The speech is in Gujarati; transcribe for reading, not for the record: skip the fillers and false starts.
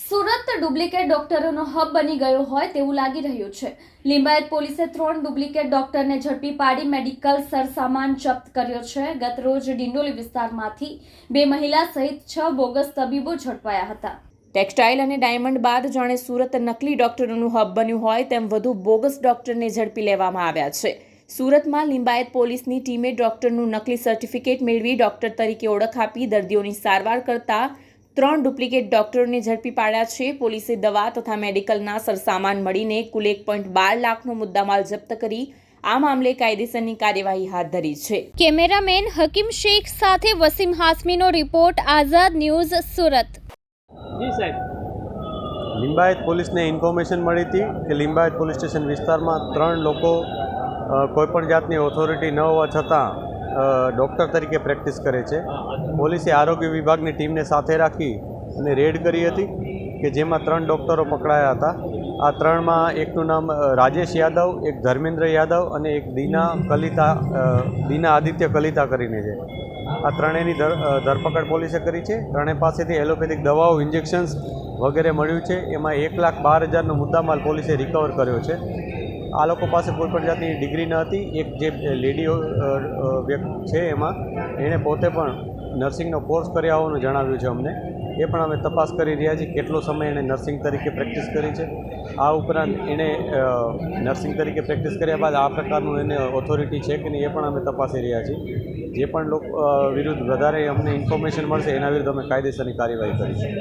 સુરત ડુપ્લિકેટ ડોક્ટરોનો હબ બની ગયો હોય તેવું લાગી રહ્યું છે। લિંબાયત પોલીસે 3 ડુપ્લિકેટ ડોક્ટરને ઝડપી પાડી મેડિકલ સરસામાન જપ્ત કર્યો છે। ગત રોજ ડિંડોલી વિસ્તારમાંથી 2 મહિલા સહિત 6 બોગસ તબીબો ઝડપાયા હતા। ટેક્સટાઇલ અને ડાયમંડ બાદ જાણે સુરત નકલી ડોક્ટરોનું હબ બન્યું હોય તેમ વધુ બોગસ ડોક્ટરને ઝડપી લેવામાં આવ્યા છે। સુરતમાં લિંબાયત પોલીસની ટીમે ડોક્ટરનું નકલી સર્ટિફિકેટ મેળવી ડોક્ટર તરીકે ઓળખ આપી દર્દીઓની સારવાર કરતા 3 ડુપ્લિકેટ ડોક્ટરોને ઝડપી પાડ્યા છે। પોલીસે દવા તથા મેડિકલના સરસામાન મળીને કુલ 1.12 લાખનો મુદ્દામાલ જપ્ત કરી આ મામલે કાયદેસરની કાર્યવાહી હાથ ધરી છે। કેમેરામેન હકીમ શેખ સાથે વસીમ હાસમીનો રિપોર્ટ, આઝાદ ન્યૂઝ, સુરત। જી સાહેબ, લિંબાયત પોલીસને ઇન્ફોર્મેશન મળી હતી કે લિંબાયત પોલીસ સ્ટેશન વિસ્તારમાં 3 લોકો કોઈપણ જાતની ઓથોરિટી ન હોવા છતાં ડૉક્ટર તરીકે પ્રેક્ટિસ કરે છે। પોલીસે આરોગ્ય વિભાગની ટીમને સાથે રાખી અને રેડ કરી હતી કે જેમાં 3 ડૉક્ટરો પકડાયા હતા। આ 3માં એકનું નામ રાજેશ યાદવ, એક ધર્મેન્દ્ર યાદવ અને એક દીના આદિત્ય કલિતા કરીને છે। આ ત્રણેયની ધરપકડ પોલીસે કરી છે। ત્રણેય પાસેથી એલોપેથિક દવાઓ, ઇન્જેક્શન્સ વગેરે મળ્યું છે। એમાં 1,12,000નો મુદ્દામાલ પોલીસે રિકવર કર્યો છે। આ લોકો પાસે કોઈપણ જાતની ડિગ્રી ન હતી। એક જે લેડી છે એમાં એણે પોતે પણ નર્સિંગનો કોર્સ કર્યા હોવાનું જણાવ્યું છે અમને। એ પણ અમે તપાસ કરી રહ્યા છીએ કેટલો સમય એણે નર્સિંગ તરીકે પ્રેક્ટિસ કરી છે। આ ઉપરાંત એણે નર્સિંગ તરીકે પ્રેક્ટિસ કર્યા બાદ આ પ્રકારનું એને ઓથોરિટી છે કે નહીં એ પણ અમે તપાસી રહ્યા છીએ। જે પણ લોકો વિરુદ્ધ વધારે અમને ઇન્ફોર્મેશન મળશે એના વિરુદ્ધ અમે કાયદેસરની કાર્યવાહી કરીશું।